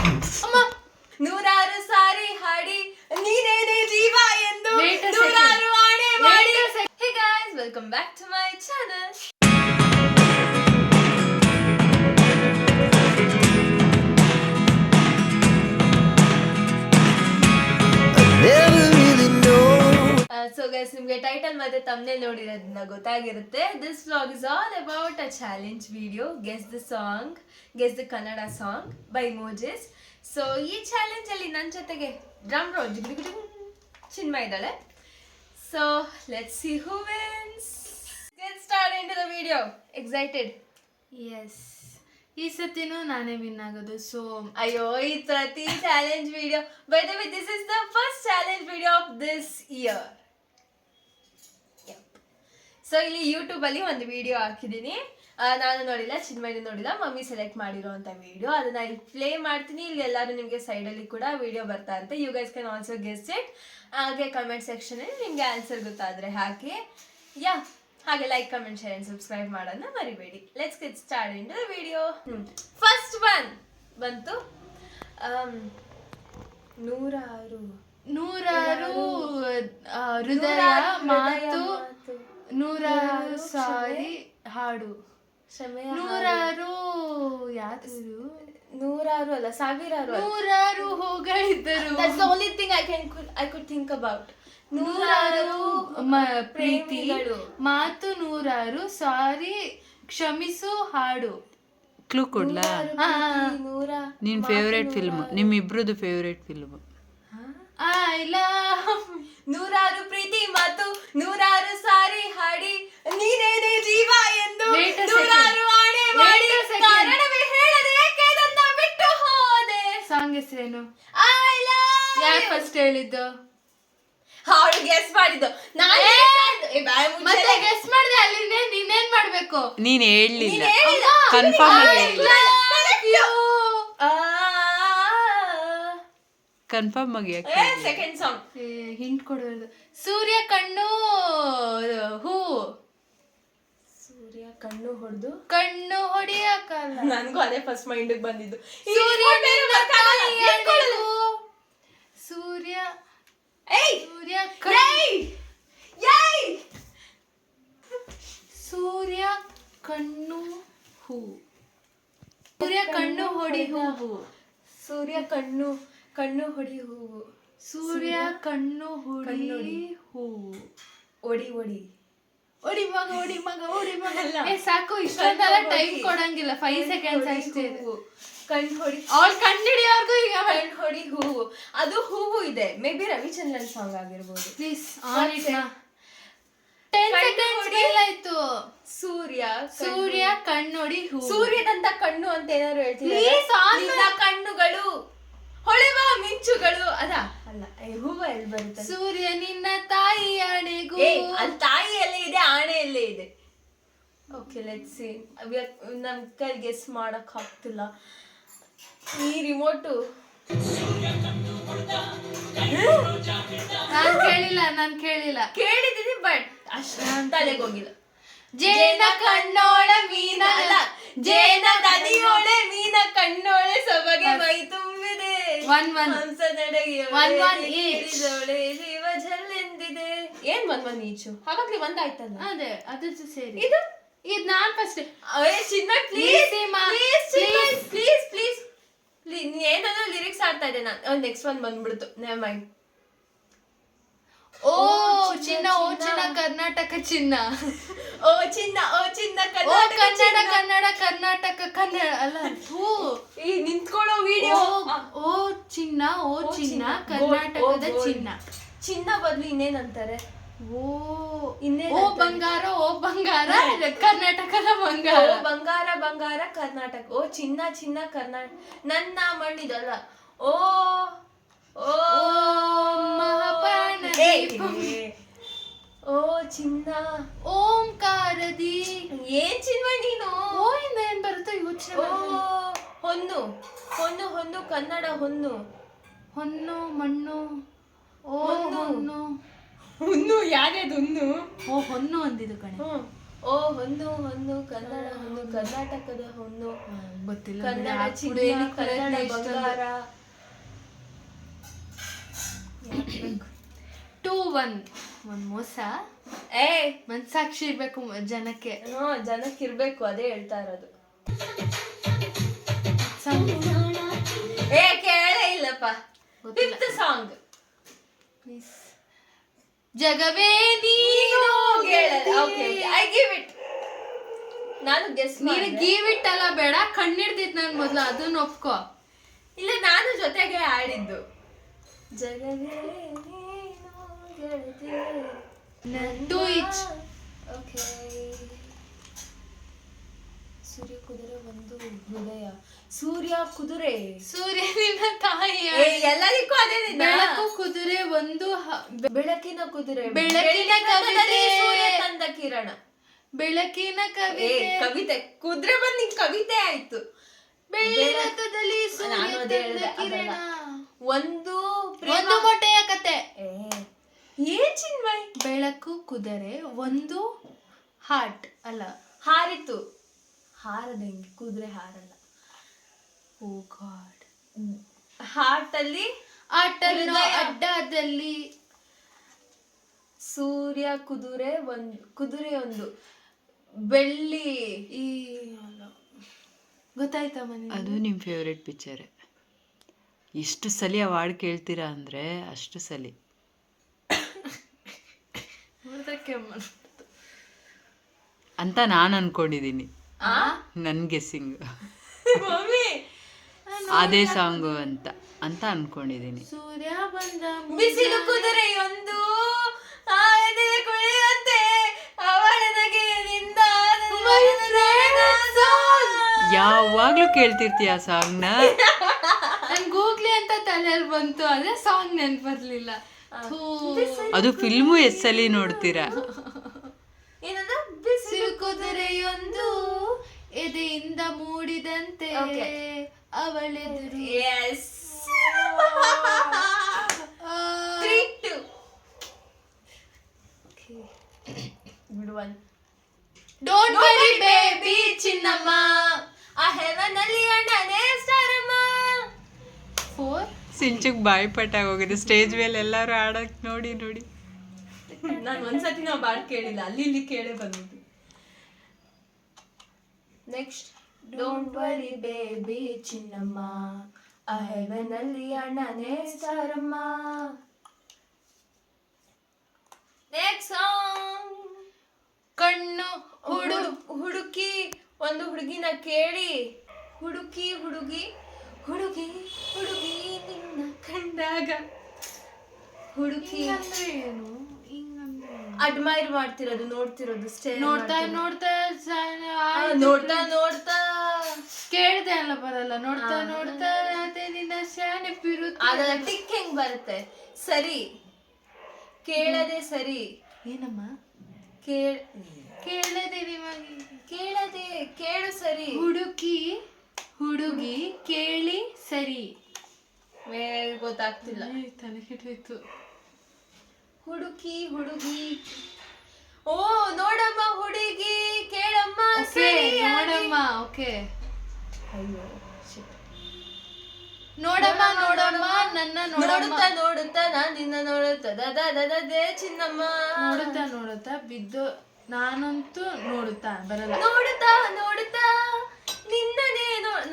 ಅಮ್ಮ ನೂರಾರು ಸಾರಿ ಹಾಡಿ ನೀನೇನೇ ಜೀವ ಎಂದು ನೂರಾರು ಆಣೆ ಮಾಡಿ. Hey guys, welcome back to my channel. So guys, ನಿಮ್ಗೆ ಟೈಟಲ್ ಮತ್ತೆ ತಮ್ನೇಲ್ ನೋಡಿರೋದನ್ನ ಗೊತ್ತಾಗಿರುತ್ತೆ. This vlog is all about a challenge video, guess the song, guess the Kannada song by emojis. So ಈ ಚಾಲೆಂಜ್ ಅಲ್ಲಿ ನನ್ನ ಜೊತೆಗೆ ಡ್ರಮ್ ರೋಲ್ ಚಿನ್ಮಯ ಇದ್ದಾಳೆ. So let's see who wins. Get start into the video. Excited? Yes, ಈ ಸತಿನೂ ನಾನೇ win ಆಗೋದು. So ಅಯ್ಯೋ, ಈ ಪ್ರತಿ challenge video, by the way this is the first challenge video of this year. So ಇಲ್ಲಿ YouTube ಅಲ್ಲಿ ಒಂದು ವಿಡಿಯೋ ಹಾಕಿದ್ದೀನಿ. ನಾನು ನೋಡಿಲ್ಲ, ಚಿನ್ಮಯ್ಯ ನೋಡಿಲ್ಲ, ಮಮ್ಮಿ ಸೆಲೆಕ್ಟ್ ಮಾಡಿರೋಂಥ ವಿಡಿಯೋ. ಅದನ್ನ ಇಲ್ಲಿ ಪ್ಲೇ ಮಾಡ್ತೀನಿ. ಇಲ್ಲಿ ಎಲ್ಲರೂ ನಿಮಗೆ ಸೈಡಲ್ಲಿ ಕೂಡ ವಿಡಿಯೋ ಬರ್ತಾ ಇರುತ್ತೆ. You guys can also guess it. ಹಾಗೆ ಕಮೆಂಟ್ ಸೆಕ್ಷನಲ್ಲಿ ನಿಮಗೆ ಆನ್ಸರ್ ಗೊತ್ತಾದರೆ ಹಾಕಿ. ಯಾ, ಹಾಗೆ like, comment, share and subscribe ಮಾಡೋದನ್ನ ಮರಿಬೇಡಿ. Let's get start into the video. First one ಬಂತು. ನೂರಾರು ಹೃದಯ ಮಾತು, ನೂರಾರು ಸಾರಿ ಹಾಡು, ನೂರಾರು ಯಾರು, ನೂರಾರು ಅಲ್ಲ, ಸಾವಿರಾರು, ನೂರಾರು ಹೋಗಳಿದ್ದರು. That's the only thing I could think about. ನೂರಾರು ಪ್ರೀತಿ ಮಾತು, ನೂರಾರು ಸಾರಿ ಕ್ಷಮಿಸು ಹಾಡು. ಕ್ಲೂ ಕೊಡ್ಲಾ? ನಿನ್ ಫೇವ್ರೇಟ್ ಫಿಲ್ಮ್, ನಿಮ್ಮಿಬ್ರದ್ದು ಫೇವ್ರೇಟ್ ಫಿಲ್ಮ್. ನೂರಾರು ಪ್ರೀತಿ ಮಾತು, ನೂರಾರು ಸಾರಿ ಹಾಡಿ, ನೀನೇನೇ ಜೀವ ಎಂದು ನೂರಾರು ಆಣೆ ಮಾಡಿ, ಕಾರಣವೇ ಹೇಳದೆ ಏಕೆ ನನ್ನ ಬಿಟ್ಟು ಹೋದೆ. ಸಾಂಗ್ ಹೆಸರೇನು? I love. ಯಾರು ಫಸ್ಟ್ ಹೇಳಿದ್ದು? ಹಾಡು ಗೆಸ್ ಮಾಡಿದ್ದು ನಾನು. ಮತ್ತೆ ಗೆಸ್ ಮಾಡಿದೆ, ಅಲ್ಲಿ ನೀನೇನ್ ಮಾಡ್ಬೇಕು? ನೀನ್ ಹೇಳಲಿಲ್ಲ, ಕನ್ಫರ್ಮ್ ಆಗಿ ಹೇಳಿಲ್ಲ. ಕನ್ಫರ್ಮ್ ಆಗಿ ಸೆಕೆಂಡ್ ಸಾಂಗ್ ಹಿಂಟ್ ಕೊಡೋದು. ಸೂರ್ಯ ಕಣ್ಣು ಹೂ, ಸೂರ್ಯ ಕಣ್ಣು ಹೊಡೆದು ಕಣ್ಣು ಹೊಡಿಯಕಲ್ಲ. ನನಗೂ ಅದೇ ಫಸ್ಟ್ ಮೈಂಡ್ ಬಂದಿದ್ದು. ಸೂರ್ಯ ಸೂರ್ಯ ಸೂರ್ಯ ಕಣ್ಣು ಹೂ, ಸೂರ್ಯ ಕಣ್ಣು ಹೊಡಿ ಹೂವು, ಸೂರ್ಯ ಕಣ್ಣು ಹೊಡಿ ಹೂವು, ಸೂರ್ಯ ಕಣ್ಣು ಹೊಡಿ ಹೂವು. ಒಡಿ ಒಡಿ ಒಡಿ ಮಗ, ಒಡಿ ಮಗ, ಒಡಿ ಮಗ. ಸಾಕು, ಇಷ್ಟೊಂದೆಲ್ಲ ಟೈಮ್ ಕೊಡಂಗಿಲ್ಲ. 5 seconds ಅಷ್ಟೇ. ಕಣ್ಣು ಹೊಡಿ, ಅವ್ಳು ಕಂಡಿಡಿಯೋರ್ಗು ಈಗ ಕಣ್ಣು ಹೊಡಿ ಹೂವು. ಅದು ಹೂವು ಇದೆ. ಮೇ ಬಿ ರವಿಚಂದ್ರನ್ ಸಾಂಗ್ ಆಗಿರ್ಬೋದು. Please on it. 10 seconds ಆಯ್ತು. ಸೂರ್ಯ ಕಣ್ಣೊಡಿ ಹೂವು. ಸೂರ್ಯದಂತ ಕಣ್ಣು ಅಂತ ಏನಾದ್ರು ಹೇಳ್ತೀವಿ. ಕಣ್ಣುಗಳು, ಹೊಳೆವ ಮಿಂಚುಗಳು, ಅದ ಅಲ್ಲ, ಹೂವ ಎಲ್ಲಿ ಬರುತ್ತೆ? ಸೂರ್ಯ ನಿನ್ನ ತಾಯಿ ಆಣೆಗೂ. ಅಲ್ಲಿ ತಾಯಿ ಎಲ್ಲೇ ಇದೆ, ಆಣೆ ಎಲ್ಲೇ ಇದೆ. Okay, let's see. ನಮ್ ಕೈ ಗೆಸ್ ಮಾಡಕ್ ಆಗ್ತಿಲ್ಲ. ಈ ರಿಮೋಟು ನಾನ್ ಕೇಳಿಲ್ಲ. ಕೇಳಿದೀನಿ, ಬಟ್ ಅಷ್ಟು ತಲೆಗೆ ಹೋಗಿಲ್ಲ. ಜೇನ ಕಣ್ಣೋಳ ಮೀನ ಅಲ್ಲ, ಜೇನ ನದಿಯೋಳೆ ಮೀನ ಕಣ್ಣೋಳೆ ಸೊಬಗೆ ಮೈ ತುಂಬಿದೆ, ಹಂಸ ನಡೆಯೋಳೆ ಜೀವ ಜಲ್ಲೆಂದಿದೆ. ಏನ್ 1-1 ಈಚು? ಹಾಗಾಗ್ಲಿ ಒಂದಾಯ್ತಲ್ಲ. ಅದೇ ಅದು ಸೇರಿ. ಇದು ನಾನ್ first. Chinmay please please please please, ಏನಾದ್ರು ಲಿರಿಕ್ಸ್ ಆಡ್ತಾ ಇದ್ದೆ ನಾನು. ನೆಕ್ಸ್ಟ್ ಒನ್ ಬಂದ್ಬಿಡ್ತು. Never mind. ಓ ಚಿನ್ನ, ಓ ಚಿನ್ನ ಕರ್ನಾಟಕ ಚಿನ್ನ, ಓ ಚಿನ್ನ, ಓ ಚಿನ್ನ ಕನ್ನಡ ಕನ್ನಡ ಕರ್ನಾಟಕ ಕನ್ನಡ ಅಲ್ಲ. ಈ ನಿಂತ್ಕೊಳ್ಳೋ ವಿಡಿಯೋ. ಓ ಚಿನ್ನ, ಓ ಚಿನ್ನ ಕರ್ನಾಟಕದ ಚಿನ್ನ. ಚಿನ್ನ ಬದಲು ಇನ್ನೇನಂತಾರೆ? ಓ ಬಂಗಾರ, ಓ ಬಂಗಾರ ಕರ್ನಾಟಕದ ಬಂಗಾರ. ಓ ಬಂಗಾರ ಬಂಗಾರ ಕರ್ನಾಟಕ. ಓ ಚಿನ್ನ ಚಿನ್ನ ಕರ್ನಾಟಕ ನನ್ನ ಮಣ್ಣಿದಲ್ಲ. ಓ ಓ ಮಹಾಪ್ರಾಣ, ಓ ಚಿನ್ನ ಓಂಕಾರದಿ. ಏನ್ ಚಿನ್ಮಯ್ ನೀನು? ಓ ಇಂದ ಏನ್ ಬರುತ್ತೋ ಯೋಚನೆ. ಓ ಹೊನ್ನು ಹೊನ್ನು ಹೊನ್ನು ಕನ್ನಡ ಹೊನ್ನು, ಹೊನ್ನು ಮಣ್ಣು. ಓ ಹೊನ್ನು ಹುನ್ನು ಯಾರ್ಯಾವ್ದು ಹುನ್ನು? ಓ ಹೊನ್ನು ಅಂದಿದ್ದು ಕಣೆ. ಓ ಹೊನ್ನು ಹೊನ್ನು ಕನ್ನಡ ಹೊನ್ನು ಕರ್ನಾಟಕದ ಹೊನ್ನು ಗೊತ್ತಿಲ್ಲ ಕನ್ನಡ ಚಿನ್ನ ಕನ್ನಡ ಬಂಗಾರ 2-1 ಒಂದ್ ಮೋಸ ಏ ಮನ್ಸಾಕ್ಷಿ ಇರ್ಬೇಕು ಜನಕ್ಕೆ. ಜನಕ್ಕೆ ಇರ್ಬೇಕು, ಅದೇ ಹೇಳ್ತಾ ಇರೋದು. ಏ ಕೇಳೇ ಇಲ್ಲಪ್ಪ. Fifth song please. ಜಗವೇ ನೀನು ಓಕೆ ಐ ಗಿವ್ ಇಟ್. ನಾನು ಗೆಸ್ ನೀನು ಗಿವ್ ಇಟ್ ಅಲ್ಲ ಬೇಡ, ಕಣ್ಣಿಡ್ದಿದ್ ನನ್ ಮೊದ್ಲು ಅದನ್ನ ಒಪ್ಕೋ. ಇಲ್ಲ ನಾನು ಜೊತೆಗೆ ಆಡಿದ್ದು. ಜಗವೇ ನೀನು ಗೆಳತಿ. 2 each. ಓಕೆ. ಸೂರ್ಯ ಕುದುರೆ ಒಂದು ಹೃದಯ. ಸೂರ್ಯ ಕುದುರೆ ಸೂರ್ಯ ನಿನ್ನ ತಾಯಿಯ. ಎಲ್ಲರಿಗೂ ಅದೇ. ಬೆಳಕು ಕುದುರೆ ಒಂದು ಬೆಳಕಿನ ಕುದುರೆ. ಬೆಳಕಿನ ಕವಿತೆ. ಸೂರ್ಯ ತಂದ ಕಿರಣ. ಬೆಳಕಿನ ಕವಿತೆ. ಕವಿತೆ ಕುದುರೆ ಬಂದ್ ನಿಂಗ್ ಕವಿತೆ ಆಯ್ತು. ಬೆಳಕದಲ್ಲಿ ಸೂರ್ಯ ತಂದ ಕಿರಣ. ಒಂದು ಮೊಟ್ಟೆಯ ಕತೆ. ಏನ್ ಚಿನ್ಮಯ್? ಬೆಳಕು ಕುದುರೆ ಒಂದು ಹಾರ್ಟ್ ಅಲ್ಲ, ಹಾರಿತು. ಹಾರದಂಗೆ ಕುದುರೆ ಹಾರಲ್ಲ. ಓ ಗಾಡ್. ಹಾರ್ಟ್ ಅಲ್ಲಿ ಅಡ್ಡದಲ್ಲಿ ಸೂರ್ಯ ಕುದುರೆ ಒಂದು ಬೆಳ್ಳಿ. ಈ ಗೊತ್ತಾಯ್ತಾ ಮನೆ? ಅದು ನಿಮ್ಮ ಫೇವ್ರೆಟ್ ಪಿಕ್ಚರ್. ಎಷ್ಟು ಸಲಿ ಆ ಹಾಡು ಕೇಳ್ತೀರಾ ಅಂದರೆ ಅಷ್ಟು ಸಲಿ. ಅಂತ ನಾನು ಅನ್ಕೊಂಡಿದ್ದೀನಿ, ನನ್ನ ಗೆಸ್ಸಿಂಗ್. ಅದೇ ಸಾಂಗು ಅಂತ ಅನ್ಕೊಂಡಿದ್ದೀನಿ. ಸೂರ್ಯ ಬಂದ ಬಿಸಿಲು ಕುದುರೆ ಒಂದು ಕುಳಿಯಂತೆ ಅವಳ ನಗೆಯಿಂದ ಯಾವಾಗ್ಲೂ ಕೇಳ್ತಿರ್ತೀಯ ಆ ಸಾಂಗ್ನ. ನನ್ ಗೂಗ್ಲಿ ಅಂತ ತಲೆಯಲ್ಲಿ ಬಂತು, ಅದೇ ಸಾಂಗ್ ನೆನ್ಪು ಬರ್ಲಿಲ್ಲ. ಅದು ಫಿಲ್ಮು ಎಸ್ಸಲಿ ನೋಡ್ತೀರಾ. ಏನಂದ್ರೆ ಬಿಸಿಲು ಕುದುರೆಯೊಂದು ಎದೆಯಿಂದ ಮೂಡಿದಂತೆ ಅವಳೆದುರು. Yes. 3-2. Good one. Don't worry baby ಚಿನ್ನಮ್ಮ. ಆ ಹೆವನ್ ಅಲ್ಲಿ ಅಣ್ಣನೇ ಸ್ಟಾರಮ್ಮ. 4. ಸಿಂಚುಗ್ ಬಾಯಿ ಪಟ್ಟಾಗ ಹೋಗಿದೆ ಸ್ಟೇಜ್ ಮೇಲೆ ಎಲ್ಲರೂ ಆಡಕ್ ನೋಡಿ. ನಾನು ಒಂದ್ಸತಿ ನಾವು ಬಾಡ್ ಕೇಳಿಲ್ಲ, ಅಲ್ಲಿ ಕೇಳೇ ಬಂದಿದ್ದು. ನೆಕ್ಸ್ಟ್. ಡೋಂಟ್ ವರಿ ಬೇಬಿ ಚಿನ್ನಮ್ಮ, ಆ ಹೆವನ್ ಅಲ್ಲಿ ಅಣ್ಣನೇ ಸ್ಟಾರಮ್ಮ. Next song. ಕಣ್ಣು ಹುಡುಕಿ ಒಂದು ಹುಡುಗಿನ ಕೇಳಿ. ಹುಡುಗಿ ನಿನ್ನ ಕಂಡಾಗ. ಹುಡುಕಿ ಅಂದ್ರೆ ಏನು? ಅಡ್ಮೈರ್ ಮಾಡ್ತಿರೋದು, ನೋಡ್ತಿರೋದು, ನೋಡ್ತಾ ಕೇಳ್ದೆ ಅಲ್ಲ ಬರಲ್ಲ. ನೋಡ್ತಾ ಅದೇ ನಿನ್ನ ಶಾನೆ ಅದರ ಟಿಕ್ ಹೆಂಗ್ ಬರುತ್ತೆ? ಸರಿ ಕೇಳದೆ ಸರಿ. ಏನಮ್ಮ ಕೇಳದೆ ಕೇಳು ಸರಿ. ಹುಡುಗಿ ಕೇಳಿ ಸರಿ. ಗೊತ್ತಾಗ್ತಿಲ್ಲ. ತಲೆ ಕೆಟ್ಟೋಯ್ತು. ಹುಡುಗಿ ಓ ನೋಡಮ್ಮ ಹುಡುಗಿ ಕೇಳಮ್ಮ ಸರಿ. ನೋಡಮ್ಮ. ಓಕೆ. ಅಯ್ಯೋ ನೋಡಮ್ಮ ನನ್ನ ನೋಡುತ್ತಾ ನಾನ್ ನಿನ್ನ ನೋಡುತ್ತಾ ಚಿನ್ನಮ್ಮ. ನೋಡುತ್ತಾ ಬಿದ್ದು ನಾನಂತೂ ನೋಡುತ್ತಾ ಬರಲ್ಲ. ನೋಡುತ್ತಾ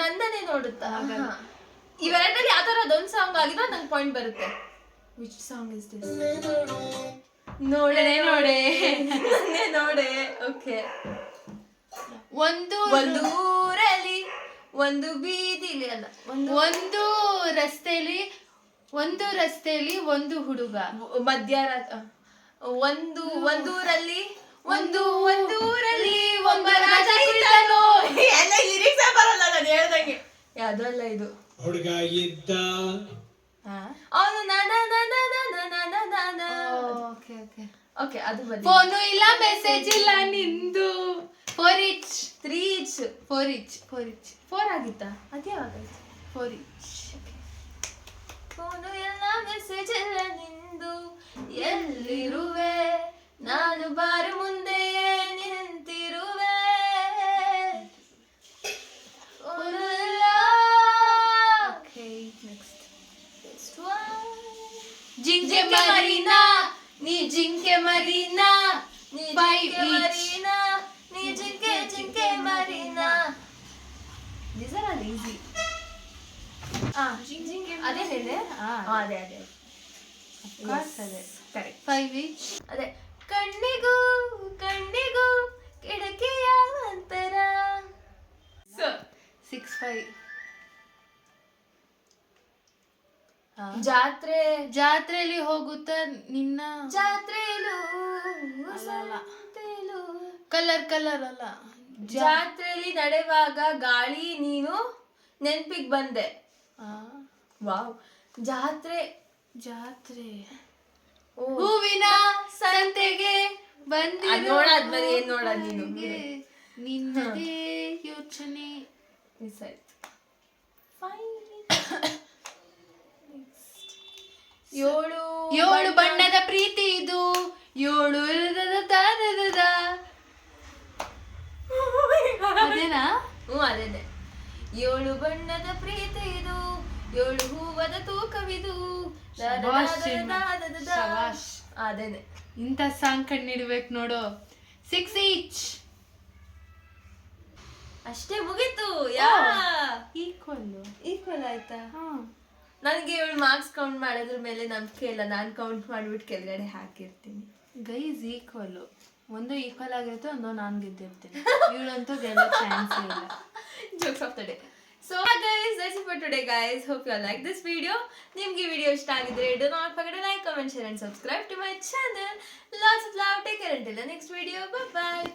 ನನ್ನನೇ ನೋಡುತ್ತಾ. ಇವೆರಡಲ್ಲಿ ಯಾವ ತರ ಅದೊಂದು ಸಾಂಗ್ ಆಗಿದ್ರೆ ನಂಗೆ ಪಾಯಿಂಟ್ ಬರುತ್ತೆ. Which song is this? ನೋಡೆ. ಓಕೆ. ಒಂದು ಊರಲ್ಲಿ ಒಂದು ಬೀದಿಲಿ ಅಲ್ಲ, ಒಂದು ರಸ್ತೆಯಲ್ಲಿ ಒಂದು ಹುಡುಗ. ಮಧ್ಯರಾತ್ರಿ. ಒಂದೂರಲ್ಲಿ ಒಬ್ಬ ರಾಜ ಇದ್ದನು. ಎಲ್ಲ ಲಿರಿಕ್ಸ್ ಬರಲ್ಲ ನಾನು ಹೇಳ್ದಂಗೆ. ಅದಲ್ಲ ಇದು. ಹುಡುಗ ಇದ್ದ ಅವನು ಓಕೆ ಅದು ಬನ್ನಿ. ಫೋನು ಇಲ್ಲ, ಮೆಸೇಜ್ ಇಲ್ಲ ನಿಂದು. 4 each. 4 ಆಗಿತ್ತಾ? ಅದೇ ಆಗೈತೆ. 4 each. ಫೋನು ಎಲ್ಲ ಮೆಸೇಜ್ ಎಲ್ಲ ನಿಂದು. ಎಲ್ಲಿರುವೆ ನಾನು ಬಾರು ಮುಂದೆಯೇ ನಿಂತಿರು ಜಿಂಕೆ ಮರಿನಾ ನೀ ಜಿಂಕೆ ಮರಿನಾ ನೀ Five ಜಿಂಕೆ each. ಮರಿನಾ ನೀ ಜಿಂಕೆ Marina. These are all easy. ಅದೇ ಹೇಳಿ. ಅದೇ ಕರೆಕ್ಟ್. 5 each. ಅದೇ ಕಣ್ಣಿಗೂ ಕಿಡಕಿಯ ಅಂತರ. 6 5. ಜಾತ್ರೆಯಲ್ಲಿ ಹೋಗುತ್ತಾ ನಿನ್ನ ಜಾತ್ರೆಲು ಅಲ್ಲ. ಕಲರ್ ಅಲ್ಲ. ಜಾತ್ರೆಯಲ್ಲಿ ನಡೆಯುವಾಗ ಗಾಳಿ ನೀನು ನೆನ್ಪಿಗ್ ಬಂದೆ. ವಾವ್. ಜಾತ್ರೆ ಹೂವಿನ ಸಂತೆಗೆ ನೋಡಾದ್ಮೇಲೆ ಏನ್ ನೋಡೋದ್ ನೀನು? ನಿನ್ನದೇ ಯೋಚನೆ. ಮಿಸ್ ಆಯ್ತು. ಏಳು ಬಣ್ಣದ ಪ್ರೀತಿ ಇದು, ಏಳು ಅದೇನಾ? ಅದೇನೆ. 7 ಬಣ್ಣದ ಪ್ರೀತಿ ಇದು, 7 ಹೂವದ ತೂಕವಿದು. ಶಬಾಷ್. ಅದೇನೆ. ಇಂಥ ಸಾಂಗ್ ಕಣ್ಣಿಡ್ಬೇಕು ನೋಡು. 6 each. ಅಷ್ಟೇ ಮುಗೀತು. ಈಕ್ವಲ್ ಆಯ್ತಾ? ನನಗೆ 7 ಮಾರ್ಕ್ಸ್ ಕೌಂಟ್ ಮಾಡೋದ್ರ ಮೇಲೆ ನಂಬಿಕೆ ಇಲ್ಲ. ನಾನು ಕೌಂಟ್ ಮಾಡ್ಬಿಟ್ಟು ಕೆಳಗಡೆ ಹಾಕಿರ್ತೀನಿ. ಗೈಸ್ ಈಕ್ವಲ್, ಒಂದು ಈಕ್ವಲ್ ಆಗಿರುತ್ತೆ, ಒಂದು ನಾನು ಗೆದ್ದಿರ್ತೀನಿ. ಇವಳಂತೂ ಗೆಲ್ಲೋ ಚಾನ್ಸ್ ಇಲ್ಲ. Jokes of the day. So guys, that's it for today guys. Hope you all like this video. ನಿಮ್ಗೆ ಈ ವಿಡಿಯೋ ಇಷ್ಟ ಆಗಿದ್ರೆ do not forget to like, comment, share and subscribe to my channel. Lots of love. Take care until the next video. Bye bye.